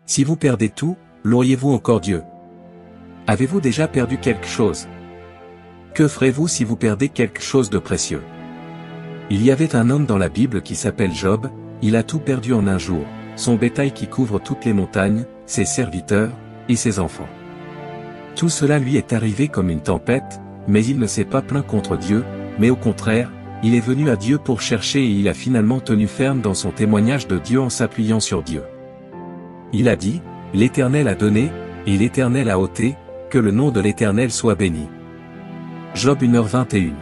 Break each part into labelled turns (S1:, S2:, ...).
S1: Si vous perdez tout, loueriez-vous encore Dieu? Avez-vous déjà perdu quelque chose? Que ferez-vous si vous perdez quelque chose de précieux? Il y avait un homme dans la Bible qui s'appelle Job, il a tout perdu en un jour, son bétail qui couvre toutes les montagnes, ses serviteurs, et ses enfants. Tout cela lui est arrivé comme une tempête, mais il ne s'est pas plaint contre Dieu, mais au contraire, il est venu à Dieu pour chercher et il a finalement tenu ferme dans son témoignage de Dieu en s'appuyant sur Dieu. Il a dit, « L'Éternel a donné, et l'Éternel a ôté, que le nom de l'Éternel soit béni. » Job 1h21.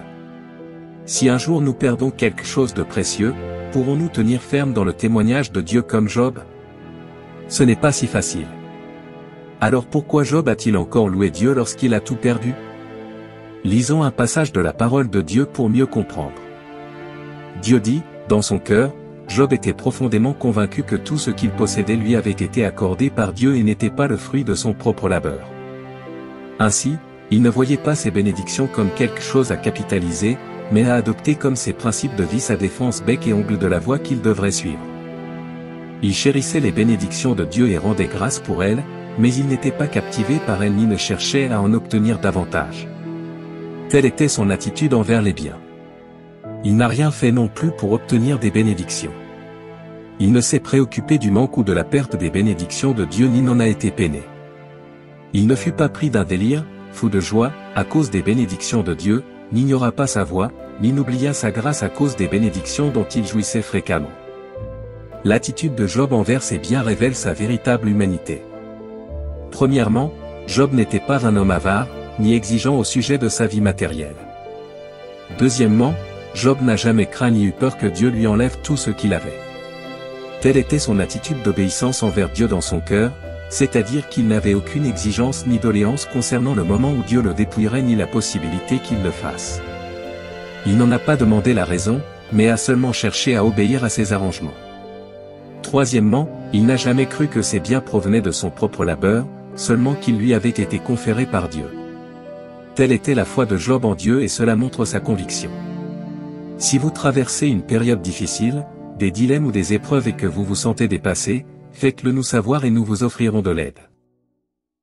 S1: Si un jour nous perdons quelque chose de précieux, pourrons-nous tenir ferme dans le témoignage de Dieu comme Job? Ce n'est pas si facile. Alors pourquoi Job a-t-il encore loué Dieu lorsqu'il a tout perdu? Lisons un passage de la parole de Dieu pour mieux comprendre. Dieu dit, dans son cœur, Job était profondément convaincu que tout ce qu'il possédait lui avait été accordé par Dieu et n'était pas le fruit de son propre labeur. Ainsi, il ne voyait pas ces bénédictions comme quelque chose à capitaliser, mais à adopter comme ses principes de vie sa défense bec et ongle de la voie qu'il devrait suivre. Il chérissait les bénédictions de Dieu et rendait grâce pour elles, mais il n'était pas captivé par elles ni ne cherchait à en obtenir davantage. Telle était son attitude envers les biens. Il n'a rien fait non plus pour obtenir des bénédictions. Il ne s'est préoccupé du manque ou de la perte des bénédictions de Dieu ni n'en a été peiné. Il ne fut pas pris d'un délire, fou de joie, à cause des bénédictions de Dieu, n'ignora pas sa voie, ni n'oublia sa grâce à cause des bénédictions dont il jouissait fréquemment. L'attitude de Job envers ses biens révèle sa véritable humanité. Premièrement, Job n'était pas un homme avare, ni exigeant au sujet de sa vie matérielle. Deuxièmement, Job n'a jamais craint ni eu peur que Dieu lui enlève tout ce qu'il avait. Telle était son attitude d'obéissance envers Dieu dans son cœur, c'est-à-dire qu'il n'avait aucune exigence ni doléance concernant le moment où Dieu le dépouillerait ni la possibilité qu'il le fasse. Il n'en a pas demandé la raison, mais a seulement cherché à obéir à ses arrangements. Troisièmement, il n'a jamais cru que ses biens provenaient de son propre labeur, seulement qu'ils lui avaient été conférés par Dieu. Telle était la foi de Job en Dieu et cela montre sa conviction. Si vous traversez une période difficile, des dilemmes ou des épreuves et que vous vous sentez dépassé, faites-le nous savoir et nous vous offrirons de l'aide.